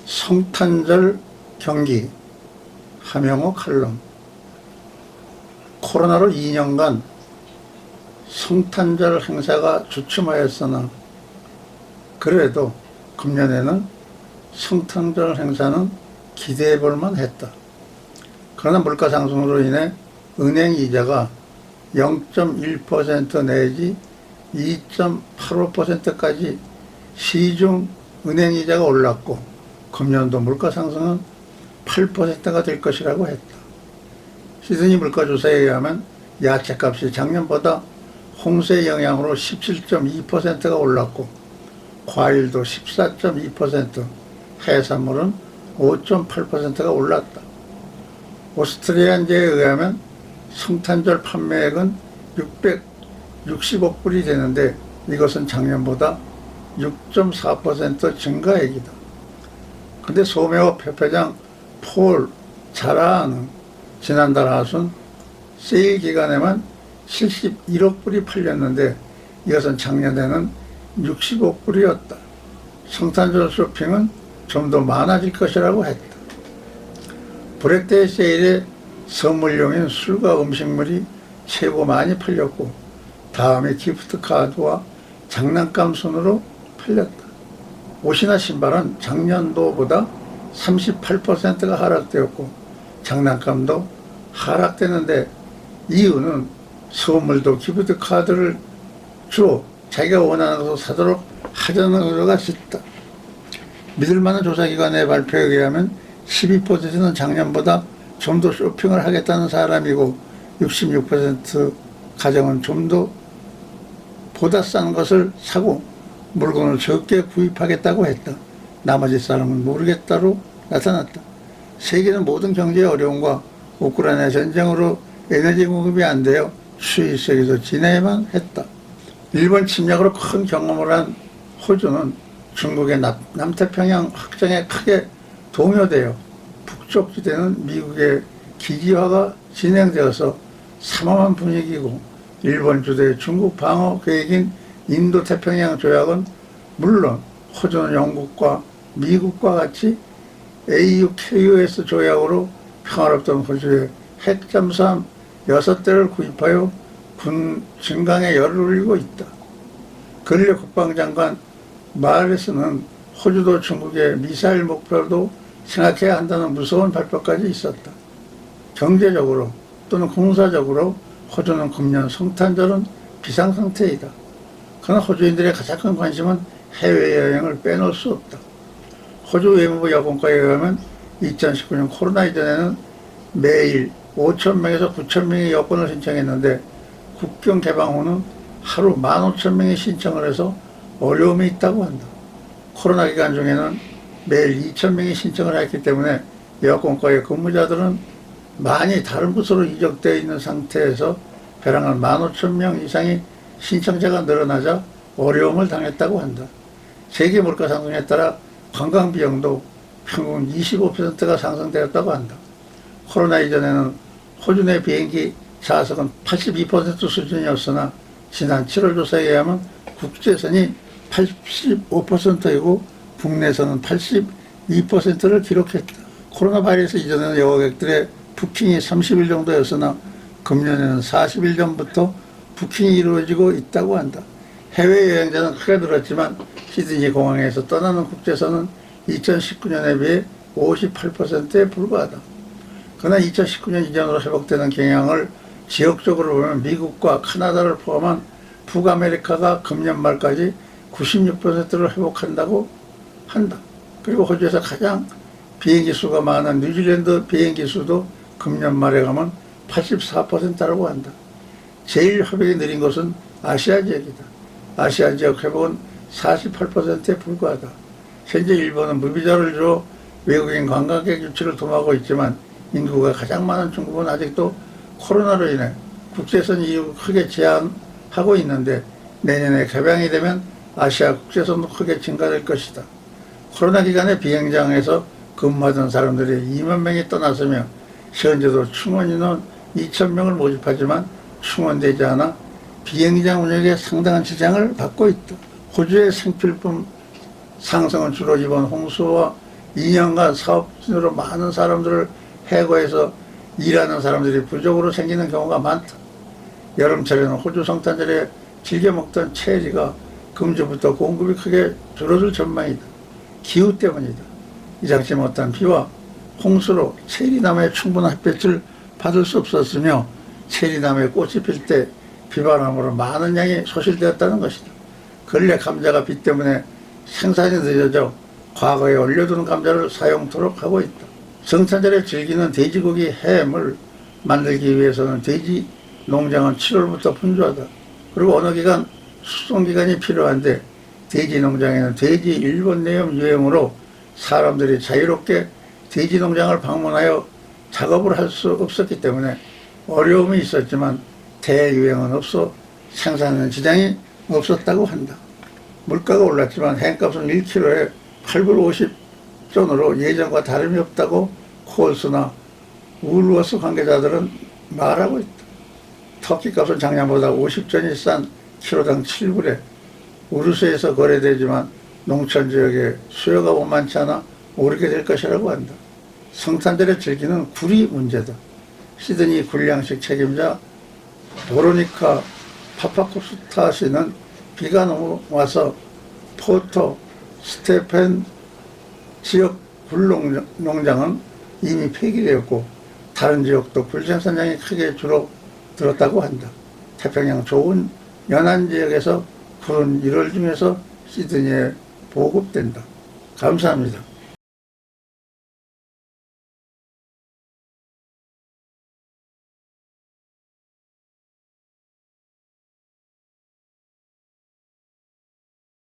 성탄절 경기 하명호 칼럼. 코로나로 2년간 성탄절 행사가 주춤하였으나 그래도 금년에는 성탄절 행사는 기대해 볼 만했다. 그러나 물가 상승으로 인해 은행 이자가 0.1% 내지 2.85%까지 시중 은행 이자가 올랐고 금년도 물가 상승은 8%가 될 것이라고 했다. 시드니 물가조사에 의하면 야채값이 작년보다 홍수의 영향으로 17.2%가 올랐고 과일도 14.2%, 해산물은 5.8%가 올랐다. 오스트리안제에 의하면 성탄절 판매액은 660억 불이 되는데 이것은 작년보다 6.4% 증가액이다. 근데 소매업 협회장 폴 자라는 지난달 하순 세일 기간에만 71억 불이 팔렸는데 이것은 작년에는 60억 불이었다. 성탄절 쇼핑은 좀 더 많아질 것이라고 했다. 블랙데이 세일에 선물용인 술과 음식물이 최고 많이 팔렸고 다음에 기프트 카드와 장난감 순으로 팔렸다. 옷이나 신발은 작년도보다 38%가 하락되었고 장난감도 하락되는데 이유는 선물도 기프트 카드를 주어 자기가 원하는 것을 사도록 하자는 의도가 짙다. 믿을만한 조사기관의 발표에 의하면 12%는 작년보다 좀 더 쇼핑을 하겠다는 사람이고 66% 가정은 좀 더 보다 싼 것을 사고 물건을 적게 구입하겠다고 했다. 나머지 사람은 모르겠다로 나타났다. 세계는 모든 경제의 어려움과 우크라이나 전쟁으로 에너지 공급이 안 되어 수입 속에서 지내야만 했다. 일본 침략으로 큰 경험을 한 호주는 중국의 남태평양 확장에 크게 동요되어 북쪽지대는 미국의 기지화가 진행되어서 삼엄한 분위기고 일본 주도의 중국 방어 계획인 인도태평양 조약은 물론 호주는 영국과 미국과 같이 AUKUS 조약으로 평화롭던 호주의 핵잠수함 6대를 구입하여 군 증강에 열을 올리고 있다. 근래 국방장관 마르스는 호주도 중국의 미사일 목표도 생각해야 한다는 무서운 발표까지 있었다. 경제적으로 또는 군사적으로 호주는 금년 성탄절은 비상상태이다. 그러나 호주인들의 가장 큰 관심은 해외여행을 빼놓을 수 없다. 호주 외무부 여권과에 의하면 2019년 코로나 이전에는 매일 5,000명에서 9,000명이 여권을 신청했는데 국경 개방 후는 하루 15,000명이 신청을 해서 어려움이 있다고 한다. 코로나 기간 중에는 매일 2,000명이 신청을 했기 때문에 여권과의 근무자들은 많이 다른 곳으로 이적되어 있는 상태에서 배랑한 15,000명 이상의 신청자가 늘어나자 어려움을 당했다고 한다. 세계 물가 상승에 따라 관광 비용도 평균 25%가 상승되었다고 한다. 코로나 이전에는 호주 내 비행기 좌석은 82% 수준이었으나 지난 7월 조사에 의하면 국제선이 85%이고 국내선은 82%를 기록했다. 코로나 바이러스 이전에는 여객들의 부킹이 30일 정도였으나 금년에는 40일 전부터 부킹이 이루어지고 있다고 한다. 해외여행자는 크게 늘었지만 시드니 공항에서 떠나는 국제선은 2019년에 비해 58%에 불과하다. 그러나 2019년 이전으로 회복되는 경향을 지역적으로 보면 미국과 카나다를 포함한 북아메리카가 금년 말까지 96%를 회복한다고 한다. 그리고 호주에서 가장 비행기 수가 많은 뉴질랜드 비행기 수도 금년 말에 가면 84%라고 한다. 제일 회복이 느린 것은 아시아 지역이다. 아시아 지역 회복은 48%에 불과하다. 현재 일본은 무비자를 줘 외국인 관광객 유치를 도모하고 있지만 인구가 가장 많은 중국은 아직도 코로나로 인해 국제선 이용을 크게 제한하고 있는데 내년에 개방이 되면 아시아 국제선도 크게 증가될 것이다. 코로나 기간에 비행장에서 근무하던 사람들이 2만 명이 떠났으며 현재도 충원 인원 2,000명을 모집하지만 충원되지 않아 비행장 운영에 상당한 지장을 받고 있다. 호주의 생필품 상승은 주로 이번 홍수와 2년간 사업진으로 많은 사람들을 해고해서 일하는 사람들이 부족으로 생기는 경우가 많다. 여름철에는 호주 성탄절에 즐겨 먹던 체리가 금주부터 공급이 크게 줄어들 전망이다. 기후 때문이다. 예상치 못한 비와 홍수로 체리나무의 충분한 햇볕을 받을 수 없었으며 체리나무에 꽃이 필 때 비바람으로 많은 양이 소실되었다는 것이다. 근래 감자가 비 때문에 생산이 늦어져 과거에 얼려둔 감자를 사용토록 하고 있다. 성탄절에 즐기는 돼지고기 햄을 만들기 위해서는 돼지 농장은 7월부터 분주하다. 그리고 어느 기간 숙성기간이 필요한데 돼지 농장에는 돼지 일본 내염 유행으로 사람들이 자유롭게 돼지 농장을 방문하여 작업을 할 수 없었기 때문에 어려움이 있었지만 대유행은 없어 생산하는 지장이 없었다고 한다. 물가가 올랐지만 햄값은 1kg에 8불 50전으로 예전과 다름이 없다고 콜스나 울워스 관계자들은 말하고 있다. 터키값은 작년보다 50전이 싼 키로당 7불에 우르스에서 거래되지만 농촌 지역에 수요가 만만치 않아 오르게 될 것이라고 한다. 성탄절에 즐기는 굴이 문제다. 시드니 굴양식 책임자 도로니카 파파코스타시는 비가 너무 와서 포터 스테펜 지역 굴농장은 이미 폐기되었고 다른 지역도 굴 생산량이 크게 줄어들었다고 한다. 태평양 좋은 연안 지역에서 굴은 1월 중에서 시드니에 보급된다. 감사합니다.